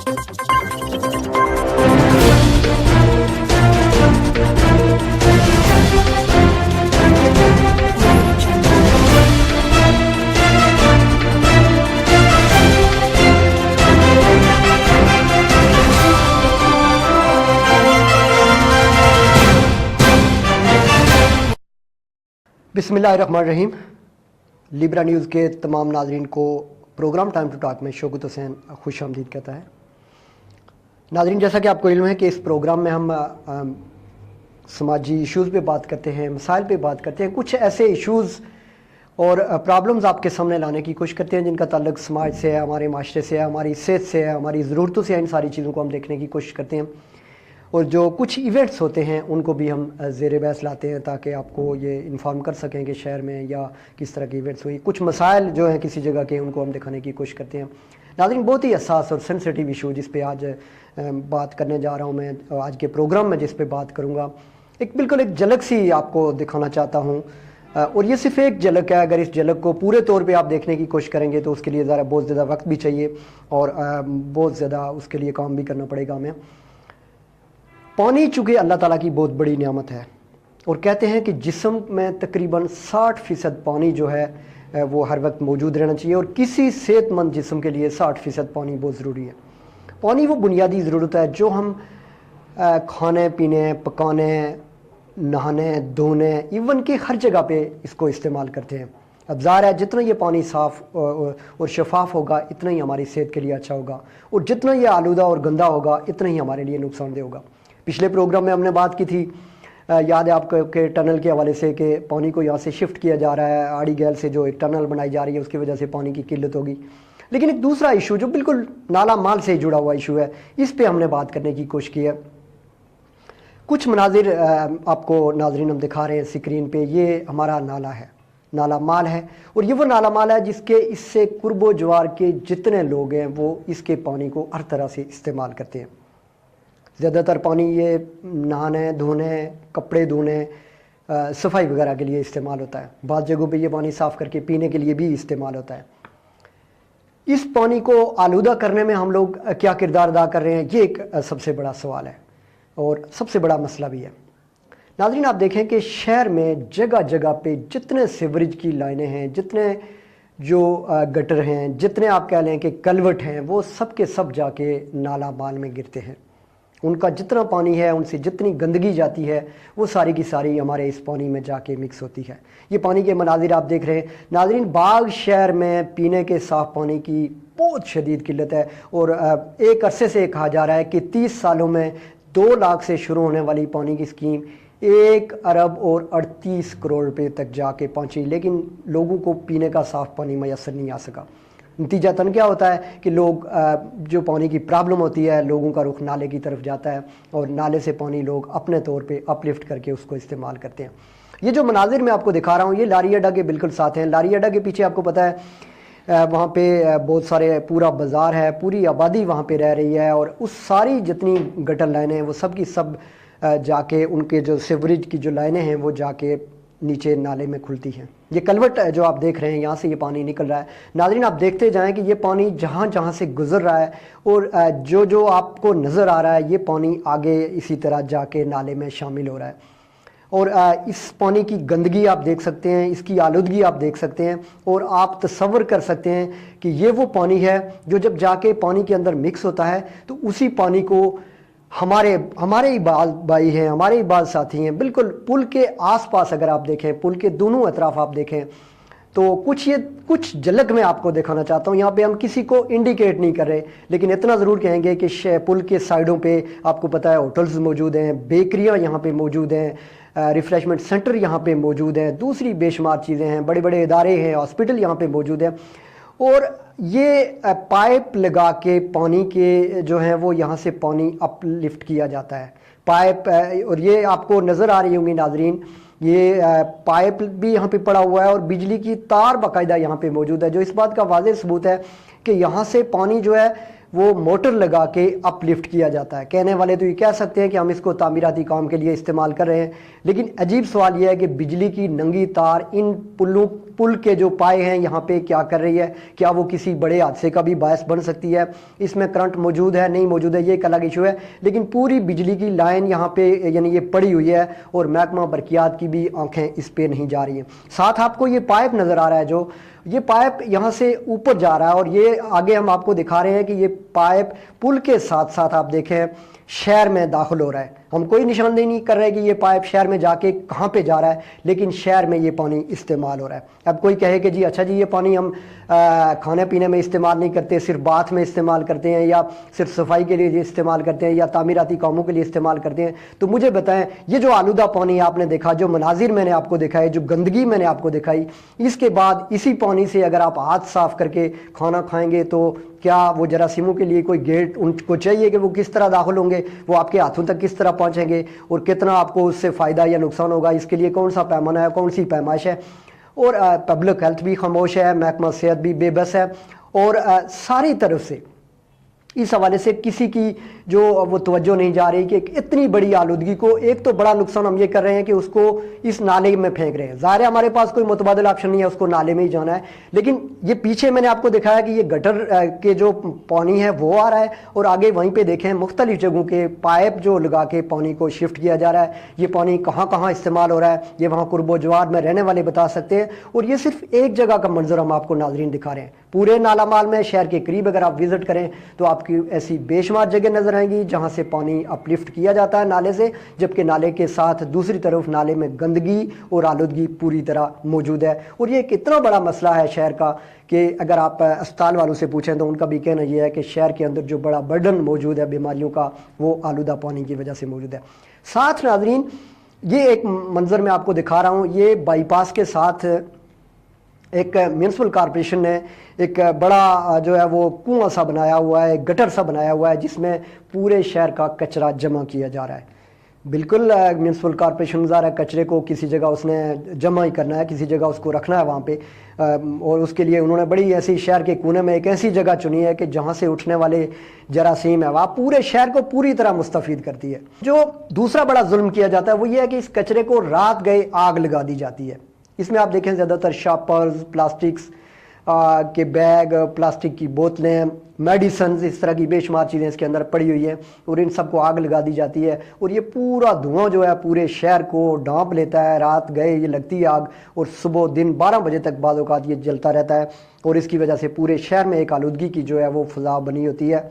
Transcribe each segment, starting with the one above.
बिस्मिल्लाहिर्रहमानिर्रहीम। Libra news के तमाम नाजरीन को प्रोग्राम टाइम टू टॉक में शौकत हुसैन खुश आमदीद कहता है। नाजरीन, जैसा कि आपको इल्म है कि इस प्रोग्राम में हम समाजी इश्यूज़ पे बात करते हैं, मसाइल पे बात करते हैं, कुछ ऐसे इश्यूज़ और प्रॉब्लम्स आपके सामने लाने की कोशिश करते हैं जिनका ताल्लुक समाज से है, हमारे माशरे से है, हमारी सेहत से है, हमारी ज़रूरतों से है। इन सारी चीज़ों को हम देखने की कोशिश करते हैं और जो कुछ इवेंट्स होते हैं उनको भी हम ज़ेर बहस लाते हैं ताकि आपको ये इन्फॉर्म कर सकें कि शहर में या किस तरह के इवेंट्स हुई। कुछ मसाइल जो हैं किसी जगह के, उनको हम दिखाने की कोशिश करते हैं। नाज़रीन, बहुत ही हसास और सेंसिटिव इशू जिस पे आज बात करने जा रहा हूँ मैं आज के प्रोग्राम में, जिस पे बात करूँगा, बिल्कुल एक झलक सी आपको दिखाना चाहता हूँ और ये सिर्फ एक झलक है। अगर इस झलक को पूरे तौर पे आप देखने की कोशिश करेंगे तो उसके लिए ज़रा बहुत ज़्यादा वक्त भी चाहिए और बहुत ज़्यादा उसके लिए काम भी करना पड़ेगा हमें। पानी चूँकि अल्लाह ताला की बहुत बड़ी नियामत है और कहते हैं कि जिस्म में तकरीबन 60% पानी जो है वो हर वक्त मौजूद रहना चाहिए और किसी सेहतमंद जिस्म के लिए 60% पानी बहुत ज़रूरी है। पानी वो बुनियादी ज़रूरत है जो हम खाने पीने, पकाने, नहाने, धोने, इवन कि हर जगह पे इसको इस्तेमाल करते हैं। अब ज़ाहिर है जितना ये पानी साफ़ और शफाफ होगा इतना ही हमारी सेहत के लिए अच्छा होगा और जितना ये आलूदा और गंदा होगा इतना ही हमारे लिए नुकसानदेह होगा। पिछले प्रोग्राम में हमने बात की थी, याद है आपको, के टनल के हवाले से कि पानी को यहाँ से शिफ्ट किया जा रहा है, आड़ी गैल से जो एक टनल बनाई जा रही है उसकी वजह से पानी की किल्लत होगी। लेकिन एक दूसरा इशू जो बिल्कुल नाला माल से जुड़ा हुआ इशू है, इस पे हमने बात करने की कोशिश की है। कुछ मनाजिर आपको नाजरीन हम दिखा रहे हैं स्क्रीन पे। ये हमारा नाला है, नाला माल है और ये वो नाला माल है जिसके इससे कुर्बो जवार के जितने लोग हैं वो इसके पानी को हर तरह से इस्तेमाल करते हैं। ज़्यादातर पानी ये नहाने, धोने, कपड़े धोने, सफाई वगैरह के लिए इस्तेमाल होता है। बाद जगहों पे ये पानी साफ़ करके पीने के लिए भी इस्तेमाल होता है। इस पानी को आलूदा करने में हम लोग क्या किरदार अदा कर रहे हैं, ये एक सबसे बड़ा सवाल है और सबसे बड़ा मसला भी है। नाज़रीन, आप देखें कि शहर में जगह जगह पे जितने सीवरेज की लाइनें हैं, जितने जो गटर हैं, जितने आप कह लें कि कलवट हैं, वो सब के सब जाके नाला माल में गिरते हैं। उनका जितना पानी है, उनसे जितनी गंदगी जाती है वो सारी की सारी हमारे इस पानी में जाके मिक्स होती है। ये पानी के मनाजिर आप देख रहे हैं। नाज़रीन, बाग शहर में पीने के साफ़ पानी की बहुत शदीद किल्लत है और एक अरसे से कहा जा रहा है कि 30 सालों में 2 लाख से शुरू होने वाली पानी की स्कीम 1 अरब और 38 करोड़ रुपये तक जाके पहुँची, लेकिन लोगों को पीने का साफ़ पानी मैसर नहीं आ सका। नतीजतन क्या होता है कि लोग जो पानी की प्रॉब्लम होती है, लोगों का रुख नाले की तरफ जाता है और नाले से पानी लोग अपने तौर पे अपलिफ्ट करके उसको इस्तेमाल करते हैं। ये जो मनाजिर मैं आपको दिखा रहा हूँ ये लारी अड्डा के बिल्कुल साथ हैं। लारी अड्डा के पीछे आपको पता है वहाँ पे बहुत सारे पूरा बाज़ार है, पूरी आबादी वहाँ पे रह रही है और उस सारी जितनी गटर लाइनें हैं वो सब की सब जाके उनके जो सीवरेज की जो लाइनें हैं वो जाके नीचे नाले में खुलती हैं। ये कलवट जो आप देख रहे हैं यहाँ से ये पानी निकल रहा है। नाज़रीन, आप देखते जाएं कि ये पानी जहाँ जहाँ से गुजर रहा है और जो जो आपको नज़र आ रहा है ये पानी आगे इसी तरह जाके नाले में शामिल हो रहा है और इस पानी की गंदगी आप देख सकते हैं, इसकी आलूदगी आप देख सकते हैं और आप तसव्वुर कर सकते हैं कि ये वो पानी है जो जब जाके पानी के अंदर मिक्स होता है तो उसी पानी को हमारे ही भाई हैं, हमारे ही बाल साथी हैं, बिल्कुल पुल के आसपास अगर आप देखें, पुल के दोनों अतराफ आप देखें तो कुछ झलक मैं आपको दिखाना चाहता हूँ। यहाँ पे हम किसी को इंडिकेट नहीं कर रहे, लेकिन इतना ज़रूर कहेंगे कि पुल के साइडों पे आपको पता है होटल्स मौजूद हैं, बेकरियाँ यहाँ पे मौजूद हैं, रिफ़्रेशमेंट सेंटर यहाँ पे मौजूद हैं, दूसरी बेशुमार चीज़ें हैं, बड़े बड़े इदारे हैं, हॉस्पिटल यहाँ पे मौजूद हैं और ये पाइप लगा के पानी के जो हैं वो यहाँ से पानी अपलिफ्ट किया जाता है। पाइप और ये आपको नज़र आ रही होंगी नाजरीन, ये पाइप भी यहाँ पे पड़ा हुआ है और बिजली की तार बाकायदा यहाँ पे मौजूद है, जो इस बात का वाज़ेह सबूत है कि यहाँ से पानी जो है वो मोटर लगा के अपलिफ्ट किया जाता है। कहने वाले तो ये कह सकते हैं कि हम इसको तामीराती काम के लिए इस्तेमाल कर रहे हैं, लेकिन अजीब सवाल यह है कि बिजली की नंगी तार इन पुलों पुल के जो पाए हैं यहाँ पे क्या कर रही है, क्या वो किसी बड़े हादसे का भी बायस बन सकती है, इसमें करंट मौजूद है नहीं मौजूद है ये एक अलग इशू है। लेकिन पूरी बिजली की लाइन यहाँ पे यानी ये पड़ी हुई है और महकमा बरकियात की भी आंखें इस पे नहीं जा रही हैं। साथ आपको ये पाइप नज़र आ रहा है, जो ये पाइप यहाँ से ऊपर जा रहा है और ये आगे हम आपको दिखा रहे हैं कि ये पाइप पुल के साथ साथ आप देखें शहर में दाखिल हो रहा है। हम कोई निशानदेही नहीं कर रहे कि ये पाइप शहर में जाके कहाँ पे जा रहा है, लेकिन शहर में ये पानी इस्तेमाल हो रहा है। अब कोई कहे कि जी अच्छा जी ये पानी हम खाने पीने में इस्तेमाल नहीं करते, सिर्फ बाथ में इस्तेमाल करते हैं या सिर्फ सफाई के लिए इस्तेमाल करते हैं या तामीराती कामों के लिए इस्तेमाल करते हैं, तो मुझे बताएं ये जो आलूदा पानी आपने देखा, जो मनाजिर मैंने आपको दिखाए, जो गंदगी मैंने आपको दिखाई, इसके बाद इसी पानी से अगर आप हाथ साफ करके खाना खाएंगे तो क्या वो जरासीमों के लिए कोई गेट उनको चाहिए कि वो किस तरह दाखिल होंगे, वो आपके हाथों तक किस तरह पहुंचेंगे और कितना आपको उससे फ़ायदा या नुकसान होगा, इसके लिए कौन सा पैमाना है, कौन सी पैमाइश है। और पब्लिक हेल्थ भी खामोश है, महकमा सेहत भी बेबस है और सारी तरफ से इस हवाले से किसी की जो वो तवज्जो नहीं जा रही कि इतनी बड़ी आलूदगी को, एक तो बड़ा नुकसान हम ये कर रहे हैं कि उसको इस नाले में फेंक रहे हैं। ज़ाहिर है हमारे पास कोई मुतबादिल ऑप्शन नहीं है, उसको नाले में ही जाना है। लेकिन ये पीछे मैंने आपको दिखाया कि ये गटर के जो पानी है वो आ रहा है और आगे वहीं पे देखें मुख्तलिफ जगहों के पाइप जो लगा के पानी को शिफ्ट किया जा रहा है। ये पानी कहाँ कहाँ इस्तेमाल हो रहा है ये वहाँ कुर्बो जवार में रहने वाले बता सकते हैं। और ये सिर्फ एक जगह का मंजर हम आपको नाजरीन दिखा रहे हैं। पूरे नाला माल में शहर के करीब अगर आप विजिट करें तो आपकी ऐसी बेशुमार जगह नजर आएंगी जहां से पानी अपलिफ्ट किया जाता है नाले से, जबकि नाले के साथ दूसरी तरफ नाले में गंदगी और आलूदगी पूरी तरह मौजूद है। और ये एक इतना बड़ा मसला है शहर का कि अगर आप अस्पताल वालों से पूछें तो उनका भी कहना यह है कि शहर के अंदर जो बड़ा बर्डन मौजूद है बीमारियों का वो आलूदा पानी की वजह से मौजूद है। साथ नाजरीन ये एक मंजर मैं आपको दिखा रहा हूँ, ये बाईपास के साथ एक म्यूनसिपल कॉरपोरेशन ने एक बड़ा जो है वो कुआं सा बनाया हुआ है, गटर सा बनाया हुआ है जिसमें पूरे शहर का कचरा जमा किया जा रहा है। बिल्कुल म्यूनसिपल कॉरपोरेशन ज़ाहिर कचरे को किसी जगह उसने जमा ही करना है, किसी जगह उसको रखना है वहाँ पे, और उसके लिए उन्होंने बड़ी ऐसी शहर के कोने में एक ऐसी जगह चुनी है कि जहाँ से उठने वाले जरासीम है वह पूरे शहर को पूरी तरह मुस्तफ़ीद करती है। जो दूसरा बड़ा जुल्म किया जाता है वो ये है कि इस कचरे को रात गए आग लगा दी जाती है। इसमें आप देखें ज़्यादातर शॉपर्स, प्लास्टिक्स के बैग, प्लास्टिक की बोतलें, मेडिसन, इस तरह की बेशुमार चीज़ें इसके अंदर पड़ी हुई हैं और इन सबको आग लगा दी जाती है। और ये पूरा धुआं जो है पूरे शहर को ढांप लेता है। रात गए ये लगती है आग और सुबह दिन 12 बजे तक बाद औक़ात ये जलता रहता है और इसकी वजह से पूरे शहर में एक आलूदगी की जो है वो फ़ज़ा बनी होती है।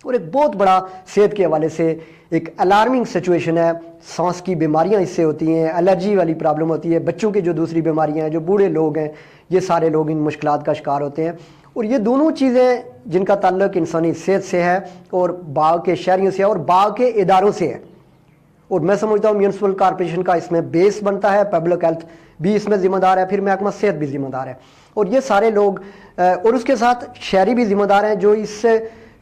और एक बहुत बड़ा सेहत के हवाले से एक अलार्मिंग सिचुएशन है। सांस की बीमारियां इससे होती हैं, एलर्जी वाली प्रॉब्लम होती है, बच्चों की जो दूसरी बीमारियां हैं, जो बूढ़े लोग हैं, ये सारे लोग इन मुश्किलात का शिकार होते हैं। और ये दोनों चीज़ें जिनका ताल्लुक इंसानी सेहत से है और बाग के शहरियों से है और बाग के इदारों से है। और मैं समझता हूँ म्यूनसिपल कॉरपोरेशन का इसमें बेस बनता है, पब्लिक हेल्थ भी इसमें ज़िम्मेदार है, फिर महकमा सेहत भी ज़िम्मेदार है और ये सारे लोग और उसके साथ शहरी भी ज़िम्मेदार हैं जो इस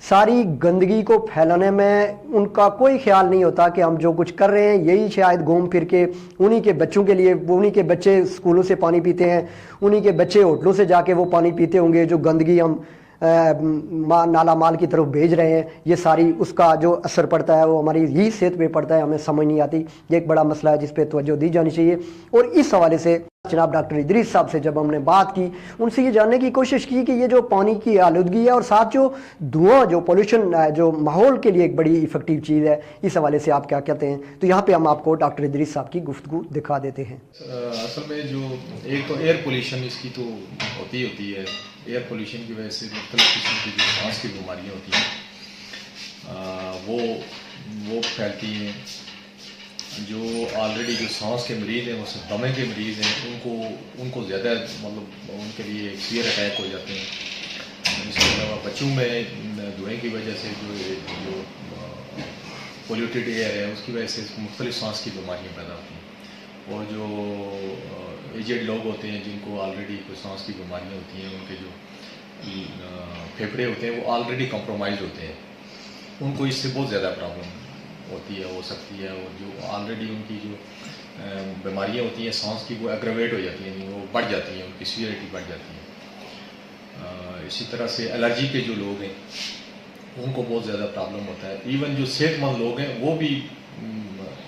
सारी गंदगी को फैलाने में उनका कोई ख्याल नहीं होता कि हम जो कुछ कर रहे हैं यही शायद घूम फिर के उन्हीं के बच्चों के लिए, उन्हीं के बच्चे स्कूलों से पानी पीते हैं, उन्हीं के बच्चे होटलों से जाके वो पानी पीते होंगे। जो गंदगी हम नाला माल की तरफ भेज रहे हैं ये सारी उसका जो असर पड़ता है वो हमारी ही सेहत पे पड़ता है, हमें समझ नहीं आती। ये एक बड़ा मसला है जिस पे तवज्जो दी जानी चाहिए। और इस हवाले से जनाब डॉक्टर इदरीस साहब से जब हमने बात की, उनसे ये जानने की कोशिश की कि ये जो पानी की आलूदगी है और साथ जो धुआं, जो पोल्यूशन है, जो माहौल के लिए एक बड़ी इफेक्टिव चीज़ है, इस हवाले से आप क्या कहते हैं। तो यहाँ पे हम आपको डॉक्टर इदरीस साहब की गुफ्तगू दिखा देते हैं। असल में जो एक तो एयर पोल्यूशन इसकी तो होती है। एयर पोल्यूशन की वजह से मुख्तलिफ किस्म की जो सांस की बीमारियाँ होती हैं वो फैलती हैं। जो ऑलरेडी जो सांस के मरीज़ हैं, वो दमे के मरीज़ हैं, उनको ज़्यादा मतलब उनके लिए सीवियर अटैक हो जाते हैं। इसके अलावा बच्चों में धुएँ की वजह से जो पोल्यूटेड एयर है उसकी वजह से मुख्तलिफ सांस की बीमारियाँ पैदा होती हैं। और जो एजेड लोग होते हैं जिनको ऑलरेडी कोई सांस की बीमारियाँ होती हैं, उनके जो फेफड़े होते हैं वो ऑलरेडी कॉम्प्रोमाइज़ होते हैं, उनको इससे बहुत ज़्यादा प्रॉब्लम होती है, हो सकती है। और जो ऑलरेडी उनकी जो बीमारियाँ होती हैं सांस की वो एग्रेवेट हो जाती हैं, वो बढ़ जाती हैं, उनकी सीवियरिटी बढ़ जाती है। इसी तरह से एलर्जी के जो लोग हैं उनको बहुत ज़्यादा प्रॉब्लम होता है। इवन जो सेहतमंद लोग हैं वो भी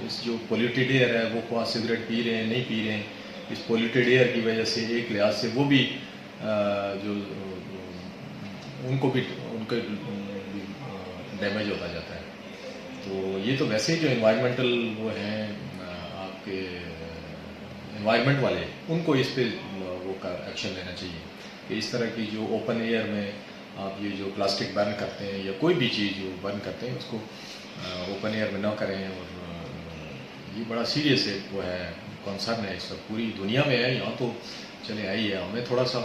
इस जो पोल्यूटेड एयर है वो क्या सिगरेट पी रहे हैं, नहीं पी रहे हैं, اس پولیوٹیڈ ایئر کی وجہ سے ایک لحاظ سے وہ بھی جو ان کو بھی ان کے ڈیمیج ہوتا جاتا ہے. تو یہ تو ویسے ہی جو انوائرمنٹل وہ ہیں آپ کے انوائرمنٹ والے, ان کو اس پہ وہ ایکشن لینا چاہیے کہ اس طرح کی جو اوپن ایئر میں آپ یہ جو پلاسٹک برن کرتے ہیں یا کوئی بھی چیز جو برن کرتے ہیں اس کو اوپن ایئر میں نہ کریں. اور یہ بڑا سیریس ایک وہ ہے, کنسرن ہے, اس وقت پوری دنیا میں ہے. یہاں تو چلے آئی ہے, ہمیں تھوڑا سا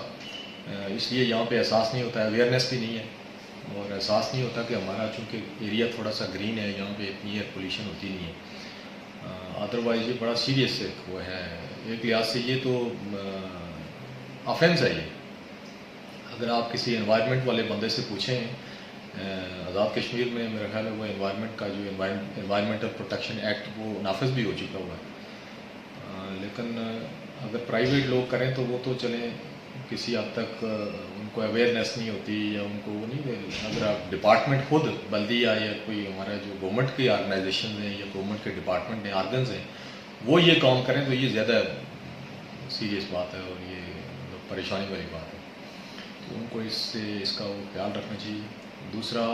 اس لیے یہاں پہ احساس نہیں ہوتا ہے, اویئرنیس بھی نہیں ہے اور احساس نہیں ہوتا کہ ہمارا چونکہ ایریا تھوڑا سا گرین ہے, یہاں پہ اتنی ایئر پولیوشن ہوتی نہیں ہے. ادروائز یہ بڑا سیریس ایک وہ ہے. ایک لحاظ سے یہ تو آفینس ہے. یہ اگر آپ کسی انوائرمنٹ والے بندے سے پوچھیں, آزاد کشمیر میں میرا خیال ہے وہ انوائرمنٹ کا جو انوائرمنٹل پروٹیکشن ایکٹ وہ نافذ بھی ہو چکا ہوا ہے. لیکن اگر پرائیویٹ لوگ کریں تو وہ تو چلیں کسی حد تک ان کو اویئرنیس نہیں ہوتی یا ان کو وہ نہیں. اگر آپ ڈپارٹمنٹ خود بلدیہ یا کوئی ہمارا جو گورنمنٹ کی آرگنائزیشن ہیں یا گورنمنٹ کے ڈپارٹمنٹ ہیں, آرگنز ہیں, وہ یہ کام کریں تو یہ زیادہ سیریس بات ہے اور یہ پریشانی والی بات ہے. تو ان کو اس کا وہ خیال رکھنا چاہیے. دوسرا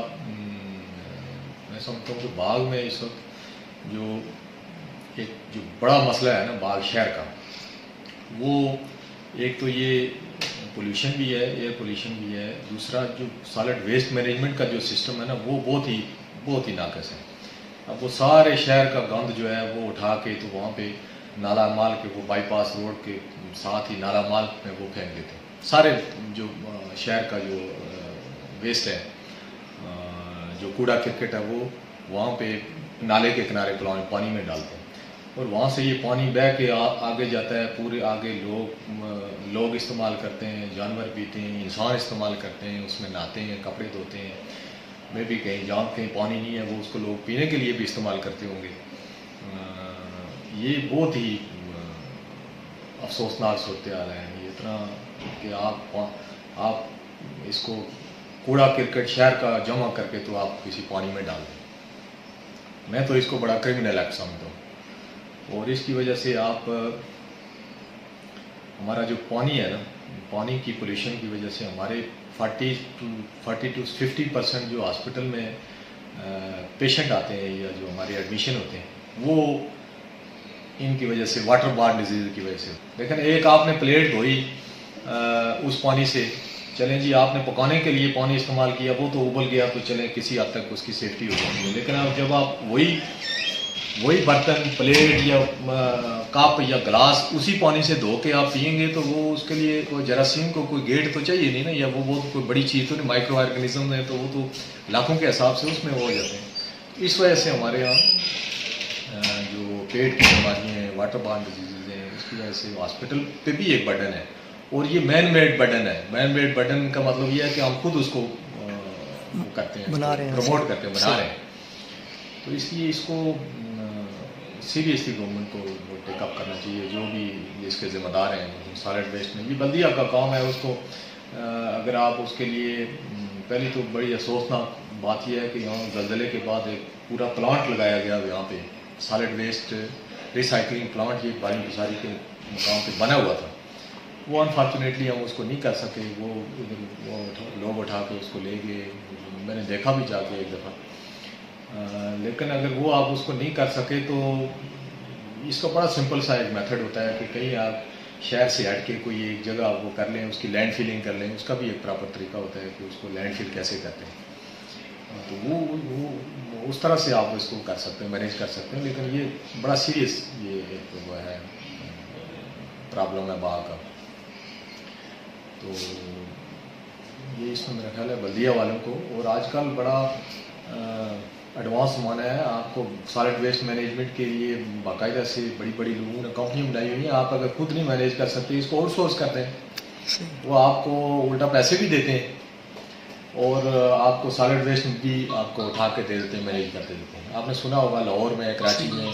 میں سمجھتا ہوں کہ باغ میں اس وقت ایک جو بڑا مسئلہ ہے نا باغ شہر کا, وہ ایک تو یہ پولیوشن بھی ہے, ایئر پولیوشن بھی ہے. دوسرا جو سالڈ ویسٹ مینجمنٹ کا جو سسٹم ہے نا وہ بہت ہی ناقص ہے. اب وہ سارے شہر کا گند جو ہے وہ اٹھا کے تو وہاں پہ نالا مال کے وہ بائی پاس روڈ کے ساتھ ہی نالا مال میں وہ پھینک دیتے ہیں. سارے جو شہر کا جو ویسٹ ہے, جو کوڑا کرکٹ ہے, وہ وہاں پہ نالے کے کنارے پانی میں ڈالتے ہیں اور وہاں سے یہ پانی بہہ کے آگے جاتا ہے. پورے آگے لوگ استعمال کرتے ہیں, جانور پیتے ہیں, انسان استعمال کرتے ہیں, اس میں نہاتے ہیں, کپڑے دھوتے ہیں. میں بھی کہیں پانی نہیں ہے وہ اس کو لوگ پینے کے لیے بھی استعمال کرتے ہوں گے. یہ بہت ہی افسوسناک صورتحال ہے. یہ اتنا کہ آپ اس کو کوڑا کرکٹ شہر کا جمع کر کے تو آپ کسی پانی میں ڈال دیں. میں تو اس کو بڑا کرمنل ایکٹ سمجھتا ہوں. اور اس کی وجہ سے ہمارا جو پانی ہے نا, پانی کی پولیوشن کی وجہ سے ہمارے 40 to 50% جو ہاسپٹل میں پیشنٹ آتے ہیں یا جو ہمارے ایڈمیشن ہوتے ہیں وہ ان کی وجہ سے واٹر بارن ڈیزیز کی وجہ سے. لیکن ایک آپ نے پلیٹ دھوئی اس پانی سے, چلیں جی آپ نے پکانے کے لیے پانی استعمال کیا, وہ تو ابل گیا تو چلیں کسی حد تک اس کی سیفٹی ہو جاتی ہے. لیکن اب جب آپ وہی برتن پلیٹ یا کپ یا گلاس اسی پانی سے دھو کے آپ پئیں گے تو وہ اس کے لیے کوئی جراثیم کو کوئی گیٹ تو چاہیے نہیں نا, یا وہ بہت کوئی بڑی چیز تو نہیں, مائکرو آرگنزم ہے تو وہ تو لاکھوں کے حساب سے اس میں وہ ہو جاتے ہیں. اس وجہ سے ہمارے یہاں جو پیٹ کی بیماریاں ہیں, واٹر بارن ڈیزیز ہیں, اس کی وجہ سے ہاسپٹل پہ بھی ایک برڈن ہے. اور یہ مین میڈ برڈن ہے. مین میڈ برڈن کا مطلب یہ ہے کہ ہم خود اس کو کرتے ہیں, پروموٹ کرتے ہیں, بنا رہے ہیں. تو اس لیے اس کو سیریسلی گورنمنٹ کو ٹیک اپ کرنا چاہیے. جو بھی اس کے ذمہ دار ہیں سالڈ ویسٹ میں, یہ بلدیہ کا کام ہے. اس کو اگر آپ اس کے لیے پہلی تو بڑی افسوسناک بات یہ ہے کہ یہاں زلزلے کے بعد ایک پورا پلانٹ لگایا گیا یہاں پہ, سالڈ ویسٹ ریسائکلنگ پلانٹ, یہ باری پساری کے مقام پہ بنا ہوا تھا. وہ انفارچونیٹلی ہم اس کو نہیں کر سکے. وہ لوگ اٹھا کے اس کو لے گئے, میں نے دیکھا بھی جا کے ایک دفعہ. لیکن اگر وہ آپ اس کو نہیں کر سکے تو اس کا بڑا سمپل سا ایک میتھڈ ہوتا ہے کہ کہیں آپ شہر سے ہٹ کے کوئی ایک جگہ وہ کر لیں, اس کی لینڈ فیلنگ کر لیں. اس کا بھی ایک پراپر طریقہ ہوتا ہے کہ اس کو لینڈ فیل کیسے کرتے ہیں. تو وہ اس طرح سے آپ اس کو کر سکتے ہیں, مینیج کر سکتے ہیں. لیکن یہ بڑا سیریس یہ ایک وہ ہے پرابلم ہے باغ کا. تو یہ اس میں میرا خیال ہے بلدیہ والوں کو, اور آج کل بڑا ایڈوانس زمانہ ہے. آپ کو سالڈ ویسٹ مینجمنٹ کے لیے باقاعدہ سے بڑی لوگوں نے کمپنی بنائی ہوئی ہیں. آپ اگر خود نہیں مینیج کر سکتے اس کو آؤٹ سورس کرتے ہیں, وہ آپ کو الٹا پیسے بھی دیتے ہیں اور آپ کو سالڈ ویسٹ بھی آپ کو اٹھا کے دے دیتے ہیں, مینیج کرتے دیتے ہیں. آپ نے سنا ہوگا لاہور میں, کراچی میں,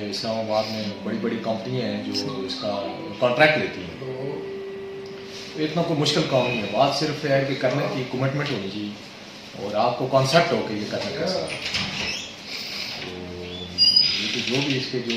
اسلام آباد میں بڑی کمپنیاں ہیں جو اس کا کانٹریکٹ لیتی ہیں. تو اتنا کوئی مشکل کام نہیں ہے. بات صرف ہے کہ کرنے کی کمٹمنٹ ہونی چاہیے اور آپ کو کانسیپٹ ہو کہ یہ کرنا کیسا ہے. تو یہ جو بھی اس کے جو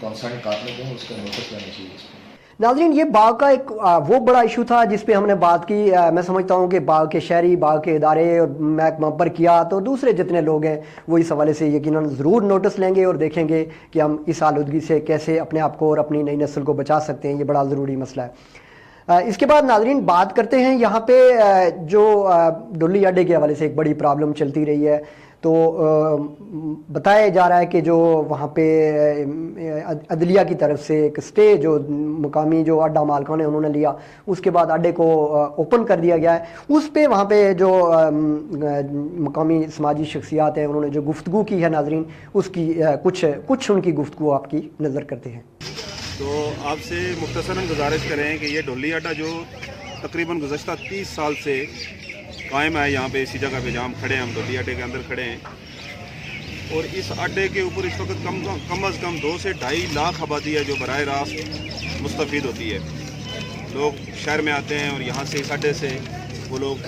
کنسرن کارنر ہیں اس کا نوٹس لینا چاہیے اس کو. नाज़रीन, ये बाघ का एक वो बड़ा इशू था जिस पे हमने बात की। मैं समझता हूँ कि बाघ के शहरी, बाघ के इदारे और महकमा पर किया, तो दूसरे जितने लोग हैं वो इस हवाले से यकीनन ज़रूर नोटिस लेंगे और देखेंगे कि हम इस आलूदगी से कैसे अपने आप को और अपनी नई नस्ल को बचा सकते हैं। ये बड़ा ज़रूरी मसला है। इसके बाद नाज़रीन बात करते हैं यहाँ पे जो डुल्ली अड्डे के हवाले से एक बड़ी प्रॉब्लम चलती रही है। तो बताया जा रहा है कि जो वहाँ पे अदलिया की तरफ से एक स्टे जो मुकामी जो अड्डा मालकान ने उन्होंने लिया, उसके बाद अड्डे को ओपन कर दिया गया है। उस पे वहाँ पे जो मुकामी समाजी शख्सियात हैं उन्होंने जो गुफ्तगू की है नाज़रीन, उसकी कुछ उनकी गुफ्तगू आपकी नज़र करते हैं। तो आपसे मुख्तसरन गुजारिश करें कि ये डुल्ली अड्डा जो तकरीबन गुज़श्ता 30 साल से कायम है यहाँ पे, इसी जगह पे जहाँ हम खड़े हैं, हम डुल्ली अड्डे के अंदर खड़े हैं, और इस अड्डे के ऊपर इस वक्त कम अज़ कम 2 से 2.5 लाख आबादी है जो बराह रास्त मुस्तफ़ीद होती है। लोग शहर में आते हैं और यहाँ से इस अड्डे से वो लोग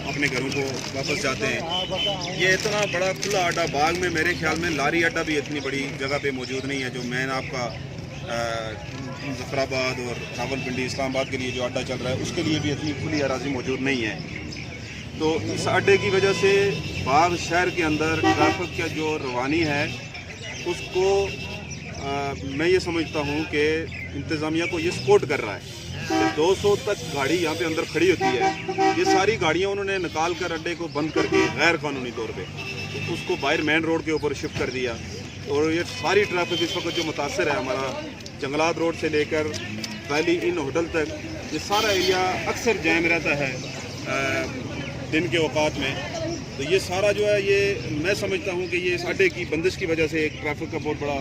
अपने घरों को वापस जाते हैं। ये इतना बड़ा खुला अड्डा, बाग में मेरे ख्याल में लारी अड्डा भी इतनी बड़ी जगह पे मौजूद नहीं है। जो मेन आपका मुजफ्फराबाद और रावलपिंडी, इस्लामाबाद के लिए जो अड्डा चल रहा है, उसके लिए भी इतनी खुली अराज़ी मौजूद नहीं है। तो इस अड्डे की वजह से बाग शहर के अंदर ट्रैफिक का जो रवानी है उसको मैं ये समझता हूँ कि इंतज़ामिया को ये सपोर्ट कर रहा है। 200 तक गाड़ी यहाँ पे अंदर खड़ी होती है, ये सारी गाड़ियाँ उन्होंने निकाल कर अड्डे को बंद करके गैर कानूनी तौर पे उसको बाहर मेन रोड के ऊपर शिफ्ट कर दिया। और ये सारी ट्रैफिक इस वक्त जो मुतासर है, हमारा जंगलात रोड से लेकर वैली इन होटल तक, ये सारा एरिया अक्सर जैम रहता है दिन के औकात में। तो ये सारा जो है, ये मैं समझता हूँ कि ये इस अड्डे की बंदिश की वजह से एक ट्रैफिक का बहुत बड़ा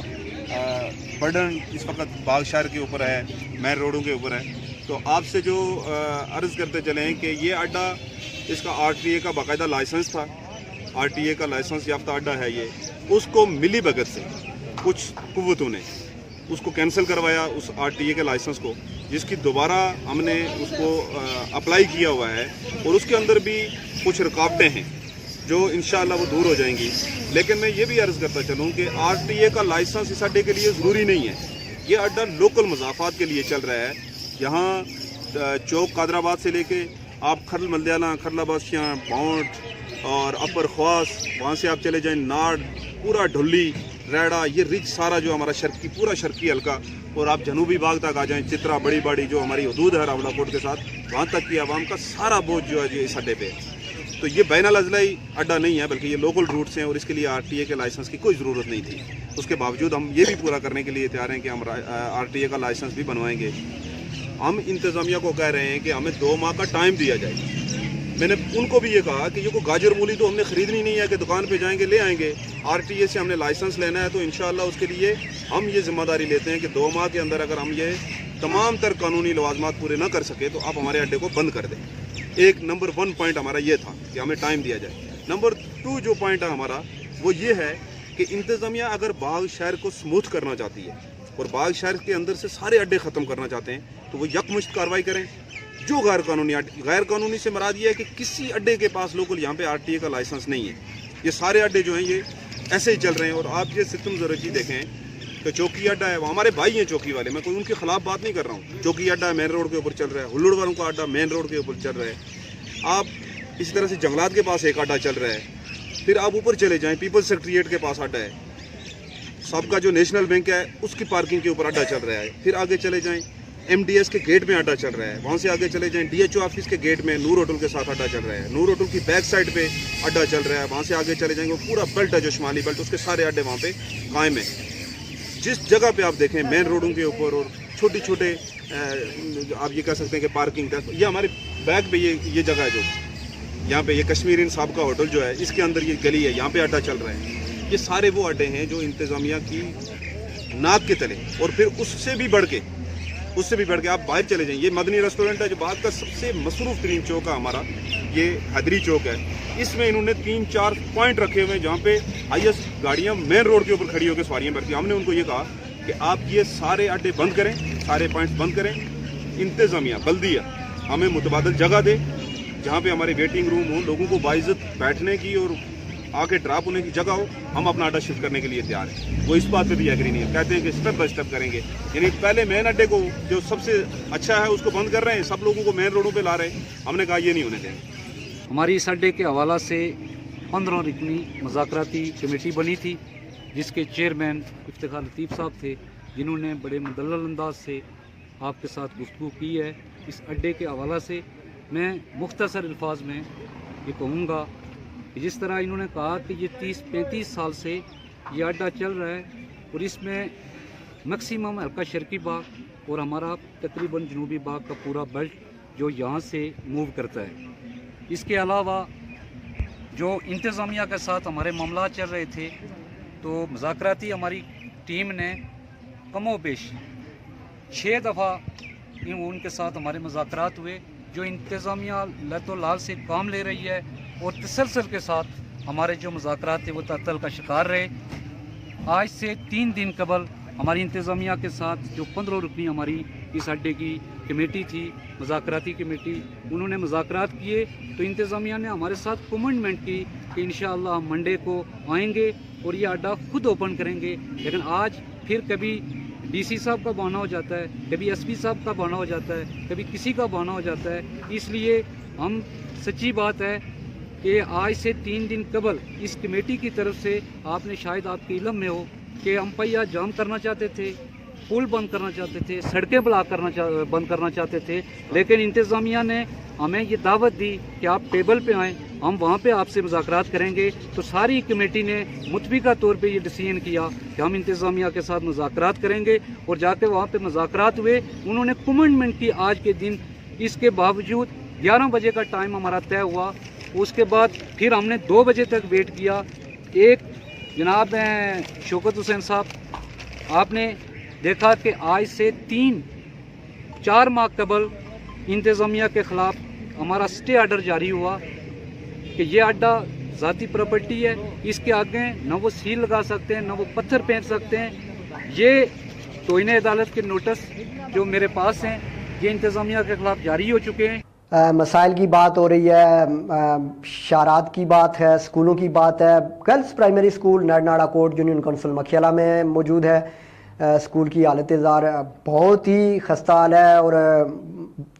बर्डन इस वक्त बाग शहर के ऊपर है, मेन रोडों के ऊपर है। तो आपसे जो अर्ज़ करते चलें कि ये अड्डा, इसका RTA का बाकायदा लाइसेंस था, RTA का लाइसेंस याफ्ता अड्डा है ये, उसको मिली भगत से कुछ कुव्वतों ने उसको कैंसिल करवाया, उस RTA के लाइसेंस को, जिसकी दोबारा हमने उसको अप्लाई किया हुआ है, और उसके अंदर भी कुछ रुकावटें हैं जो इंशाअल्लाह वो दूर हो जाएंगी। लेकिन मैं ये भी अर्ज़ करता चलूँ कि RTA का लाइसेंस इस अड्डे के लिए ज़रूरी नहीं है। ये अड्डा लोकल मज़ाफ़ात के लिए चल रहा है। यहाँ चौक कादराबाद से लेके आप खरल मलदयाना, खरलाबाशियाँ, बाउंट और अपर ख्वास, वहाँ से आप चले जाएँ नाड़, पूरा ढुल्ली, रेड़ा, ये रिच सारा जो हमारा पूरा शर्की हल्का, और आप जनूबी बाग तक आ जाएँ, चित्रा, बड़ी बाड़ी जो हमारी हदूद है रावलाकोट के साथ, वहाँ तक की आवाम का सारा बोझ जो है इस अड्डे पे है। तो ये बैनुल अज़लाई अड्डा नहीं है, बल्कि ये लोकल रूट्स हैं, और इसके लिए RTA के लाइसेंस की कोई ज़रूरत नहीं थी। उसके बावजूद हम ये भी पूरा करने के लिए तैयार हैं कि हम RTA का लाइसेंस भी बनवाएंगे। हम इंतज़ामिया को कह रहे हैं कि हमें 2 माह का टाइम दिया जाए। मैंने उनको भी ये कहा कि ये कोई गाजर मूली तो हमने ख़रीदनी नहीं है कि दुकान पे जाएंगे ले आएंगे। RTA से हमने लाइसेंस लेना है, तो इंशाअल्लाह उसके लिए हम ये ज़िम्मेदारी लेते हैं कि 2 माह के अंदर अगर हम ये तमाम तर कानूनी लवाजमात पूरे ना कर सके तो आप हमारे अड्डे को बंद कर दें। एक नंबर 1 पॉइंट हमारा ये था कि हमें टाइम दिया जाए। नंबर 2 जो पॉइंट है हमारा वो ये है कि इंतज़ामिया अगर बाग शहर को स्मूथ करना चाहती है और बाग शहर के अंदर से सारे अड्डे ख़त्म करना चाहते हैं, तो वो यकमुश्त कार्रवाई करें। जो गैर कानूनी से मराद ये है कि किसी अड्डे के पास लोकल यहाँ पे RTA का लाइसेंस नहीं है। ये सारे अड्डे जो हैं ये ऐसे ही चल रहे हैं। और आप ये सिस्टम ज़रूरी देखें कि चौकी अड्डा है, वो हमारे भाई हैं चौकी वाले, मैं कोई उनके खिलाफ बात नहीं कर रहा हूँ। चौकी अड्डा मेन रोड के ऊपर चल रहा है, हुल्लुड़ वालों का अड्डा मेन रोड के ऊपर चल रहा है। आप इसी तरह से जंगलात के पास एक अड्डा चल रहा है। फिर आप ऊपर चले जाएँ, पीपल्स सेक्रेटेरिएट के पास अड्डा है, सबका जो नेशनल बैंक है उसकी पार्किंग के ऊपर अड्डा चल रहा है। फिर आगे चले जाएँ, MDS के गेट में अड्डा चल रहा है। वहाँ से आगे चले जाएँ, DHO ऑफिस के गेट में नूर होटल के साथ अड्डा चल रहा है। नूर होटल की बैक साइड पे अड्डा चल रहा है। वहाँ से आगे चले जाएंगे, पूरा बेल्ट है जो शुमाली बेल्ट, उसके सारे अड्डे वहाँ पे कायम है। जिस जगह पे आप देखें मेन रोडों के ऊपर और छोटे छोटे आप ये कह सकते हैं कि पार्किंग तक, ये हमारे बैक पे ये जगह है जो यहाँ पे ये कश्मीरी साहब का होटल जो है इसके अंदर ये गली है, यहाँ पे अड्डा चल रहा है। ये सारे वो अड्डे हैं जो इंतज़ामिया की नाक के तले, और फिर उससे भी बढ़ के आप बाहर चले जाएं। ये मदनी रेस्टोरेंट है जो बाग का सबसे मसरूफ़ तरीन चौक है हमारा, ये हैदरी चौक है। इसमें इन्होंने 3-4 पॉइंट रखे हुए हैं जहाँ पे हाईएस्ट गाड़ियाँ मेन रोड के ऊपर खड़ी होकर सवारियाँ भरती हैं। हमने उनको ये कहा कि आप ये सारे अड्डे बंद करें, सारे पॉइंट्स बंद करें। इंतज़ामिया बल्दिया हमें मुतबादल जगह दे जहाँ पे हमारे वेटिंग रूम हो, लोगों को बाइज़्ज़त बैठने की और आके ड्रॉप होने की जगह हो, हम अपना अड्डा शिफ्ट करने के लिए तैयार हैं। वो इस बात पे भी एग्री नहीं है, कहते हैं कि स्टेप बाय स्टेप करेंगे। यानी पहले मेन अड्डे को जो सबसे अच्छा है उसको बंद कर रहे हैं, सब लोगों को मेन रोडों पे ला रहे हैं। हमने कहा ये नहीं होने देंगे। हमारी इस अड्डे के हवाला से 15 रुकनी मुज़ाकराती कमेटी बनी थी, जिसके चेयरमैन इफ्तिखार लतीफ़ साहब थे, जिन्होंने बड़े मुदल्लल अंदाज से आपके साथ गुफ्तगू की है। इस अड्डे के हवाला से मैं मुख्तसर अल्फाज में ये कहूँगा कि जिस तरह इन्होंने कहा कि ये 30-35 साल से ये अड्डा चल रहा है और इसमें मैक्सिमम हल्का शर्की बाग और हमारा तकरीबन जनूबी बाग का पूरा बेल्ट जो यहाँ से मूव करता है। इसके अलावा जो इंतज़ामिया के साथ हमारे मामला चल रहे थे, तो मुज़ाकराती हमारी टीम ने कमोबेश 6 दफ़ा उनके साथ हमारे मुज़ाकरात हुए। जो इंतज़ामिया लतो लाल से काम ले रही है और तसलसल के साथ हमारे जो मुज़ाकरात थे वो तअत्तल का शिकार रहे। आज से 3 दिन कबल हमारी इंतज़ामिया के साथ जो 15 रुकनी हमारी इस अड्डे की कमेटी थी, मुज़ाकराती कमेटी, उन्होंने मुज़ाकरात किए तो इंतज़ामिया ने हमारे साथ कमिटमेंट की कि इंशाअल्लाह हम मंडे को आएंगे और ये अड्डा खुद ओपन करेंगे। लेकिन आज फिर कभी डीसी साहब का बहाना हो जाता है, कभी एसपी साहब का बहाना हो जाता है, कभी किसी का बहाना हो जाता है। इसलिए हम सच्ची बात है कि आज से 3 दिन कबल इस कमेटी की तरफ से आपने शायद आपके इल्म में हो कि हम पहिया जाम करना चाहते थे, पुल बंद करना चाहते थे, सड़कें ब्लॉक बंद करना चाहते थे, लेकिन इंतज़ामिया ने हमें ये दावत दी कि आप टेबल पे आएँ, हम वहाँ पे आपसे मुज़ाकरात करेंगे। तो सारी कमेटी ने मुतफ़िका तौर पे ये डिसीजन किया कि हम इंतज़ामिया के साथ मुज़ाकरात करेंगे और जाके वहाँ पे मुज़ाकरात हुए। उन्होंने कमिटमेंट की आज के दिन, इसके बावजूद 11 बजे का टाइम हमारा तय हुआ। उसके बाद फिर हमने 2 बजे तक वेट किया। एक जनाब शौकत हुसैन साहब, आपने देखा कि आज से 3-4 माह कबल इंतज़ामिया के ख़िलाफ़ हमारा स्टे आर्डर जारी हुआ कि ये अड्डा ज़ाती प्रॉपर्टी है, इसके आगे न वो सील लगा सकते हैं, न वो पत्थर फेंक सकते हैं। ये तोहिने अदालत के नोटिस जो मेरे पास हैं, ये इंतज़ामिया के ख़िलाफ़ जारी हो चुके हैं। मसाइल की बात हो रही है, शारात की बात है, स्कूलों की बात है। Girls primary school Narnara Kot union council Makhiala में मौजूद है। स्कूल की हालत ज़ार बहुत ही खस्ता हाल है और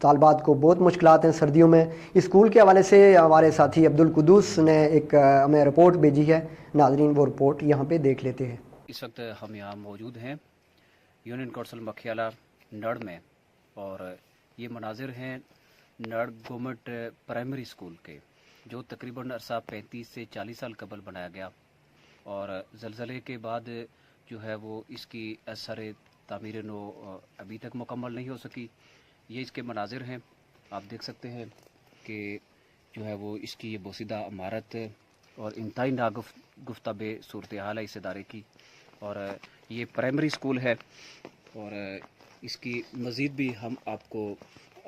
तालबात को बहुत मुश्किलात हैं सर्दियों में। इस स्कूल के हवाले से हमारे साथी अब्दुल कुदूस ने एक हमें रिपोर्ट भेजी है। नाज़रीन वो रिपोर्ट यहाँ पे देख लेते हैं। इस वक्त हम यहाँ मौजूद हैं यूनियन काउंसिल मखियाला नड़ में, और ये मनाजिर हैं नड़ गवर्नमेंट प्राइमरी स्कूल के, जो तकरीबन अरसा 35 से 40 साल कबल बनाया गया और ज़लज़ले के बाद जो है वो इसकी असर तामीर नो अभी तक मुकम्मल नहीं हो सकी। ये इसके मनाजिर हैं, आप देख सकते हैं कि जो है वो इसकी ये बोसीदा इमारत और इंतहाई नागुफ्ताबे सूरत हाल है इस इदारे की। और ये प्राइमरी स्कूल है और इसकी मज़ीद भी हम आपको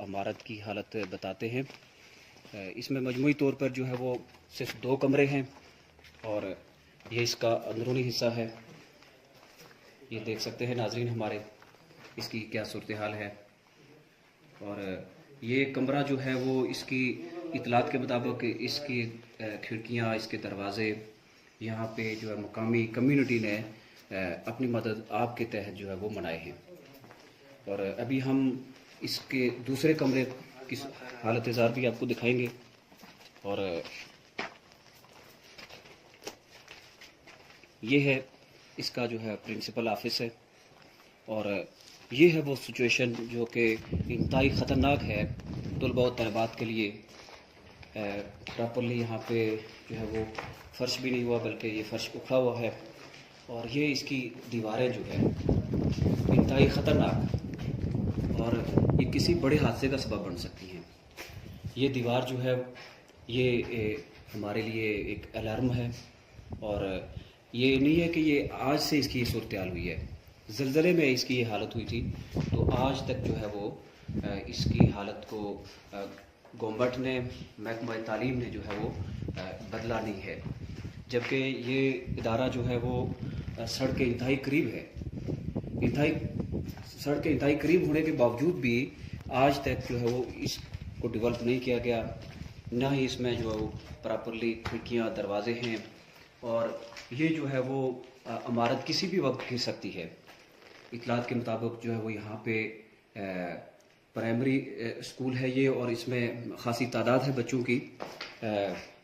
इमारत की हालत बताते हैं। इसमें मजमूई तौर पर जो है वो सिर्फ 2 कमरे हैं और ये इसका अंदरूनी हिस्सा है। ये देख सकते हैं नाजरीन हमारे इसकी क्या सूरत हाल है। और ये कमरा जो है वो इसकी इतलात के मुताबिक इसकी खिड़कियाँ, इसके दरवाज़े यहाँ पे जो है मुकामी कम्युनिटी ने अपनी मदद आपके तहत जो है वो बनाए हैं। और अभी हम इसके दूसरे कमरे की हालत ज़ार भी आपको दिखाएंगे। और ये है इसका जो है प्रिंसिपल ऑफिस है और ये है वो सिचुएशन जो कि इंतहाई ख़तरनाक है तलबा और तलबात के लिए। प्रॉपरली यहाँ पे जो है वो फ़र्श भी नहीं हुआ, बल्कि ये फ़र्श उखड़ा हुआ है। और ये इसकी दीवारें जो है इंतहाई ख़तरनाक और ये किसी बड़े हादसे का सबब बन सकती हैं। ये दीवार जो है ये हमारे लिए एक अलार्म है और ये नहीं है कि ये आज से इसकी सूरत हाल हुई है। ज़लज़ले में इसकी ये हालत हुई थी तो आज तक जो है वो इसकी हालत को गवर्नमेंट ने, महकमा तालीम ने जो है वो बदला नहीं है, जबकि ये इदारा जो है वो सड़क के इंतहाई करीब है। सड़क के इंतहाई करीब होने के बावजूद भी आज तक जो है वो इसको डेवलप नहीं किया गया, ना ही इसमें जो है वो प्रॉपरली खिड़कियाँ, दरवाजे हैं اور یہ جو ہے وہ عمارت کسی بھی وقت گر سکتی ہے. اطلاعات کے مطابق جو ہے وہ یہاں پہ پرائمری اسکول ہے یہ, اور اس میں خاصی تعداد ہے بچوں کی.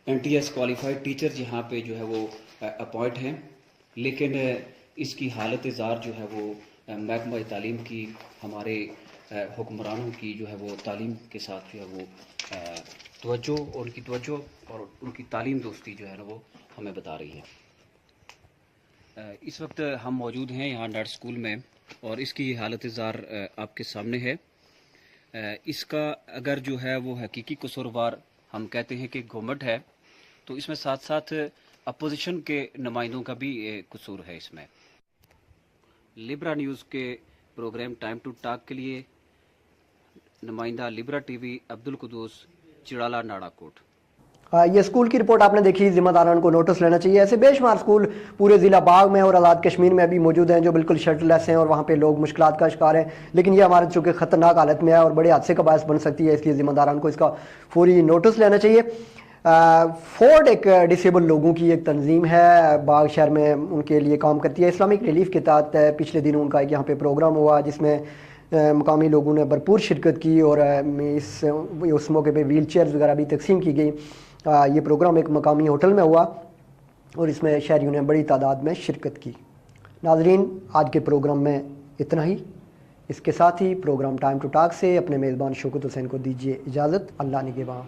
NTS کوالیفائڈ ٹیچر یہاں پہ جو ہے وہ اپوائنٹ ہیں, لیکن اس کی حالت زار جو ہے وہ محکمہ تعلیم کی, ہمارے حکمرانوں کی جو ہے وہ تعلیم کے ساتھ جو ہے وہ توجہ, اور ان کی توجہ اور ان کی تعلیم دوستی جو ہے نا وہ ہمیں بتا رہی ہے. اس وقت ہم موجود ہیں یہاں نڈ اسکول میں, اور اس کی حالت زار آپ کے سامنے ہے. اس کا اگر جو ہے وہ حقیقی قصوروار ہم کہتے ہیں کہ گورنمنٹ ہے, تو اس میں ساتھ ساتھ اپوزیشن کے نمائندوں کا بھی قصور ہے اس میں. لبرا نیوز کے پروگرام ٹائم ٹو ٹاک کے لیے نمائندہ لبرا ٹی وی عبدالقدوس, چڑالہ, ناڑا کوٹ. یہ اسکول کی رپورٹ آپ نے دیکھی, ذمہ داران کو نوٹس لینا چاہیے. ایسے بے شمار اسکول پورے ضلع باغ میں اور آزاد کشمیر میں بھی موجود ہیں جو بالکل شٹر لیس ہیں, اور وہاں پہ لوگ مشکلات کا شکار ہیں, لیکن یہ ہمارے چونکہ خطرناک حالت میں ہے اور بڑے حادثے کا باعث بن سکتی ہے, اس لیے ذمہ داران کو اس کا فوری نوٹس لینا چاہیے. فورڈ ایک ڈسیبل لوگوں کی ایک تنظیم ہے, باغ شہر میں ان کے لیے کام کرتی ہے. اسلامک ریلیف کے تحت پچھلے دنوں ان کا ایک یہاں پہ پروگرام ہوا جس میں مقامی لوگوں نے بھرپور شرکت کی, اور اس موقع پہ ویل چیئرز وغیرہ بھی تقسیم کی گئی. یہ پروگرام ایک مقامی ہوٹل میں ہوا اور اس میں شہریوں نے بڑی تعداد میں شرکت کی. ناظرین, آج کے پروگرام میں اتنا ہی. اس کے ساتھ ہی پروگرام ٹائم ٹو ٹاک سے اپنے میزبان شوکت حسین کو دیجیے اجازت. اللہ نگہباں.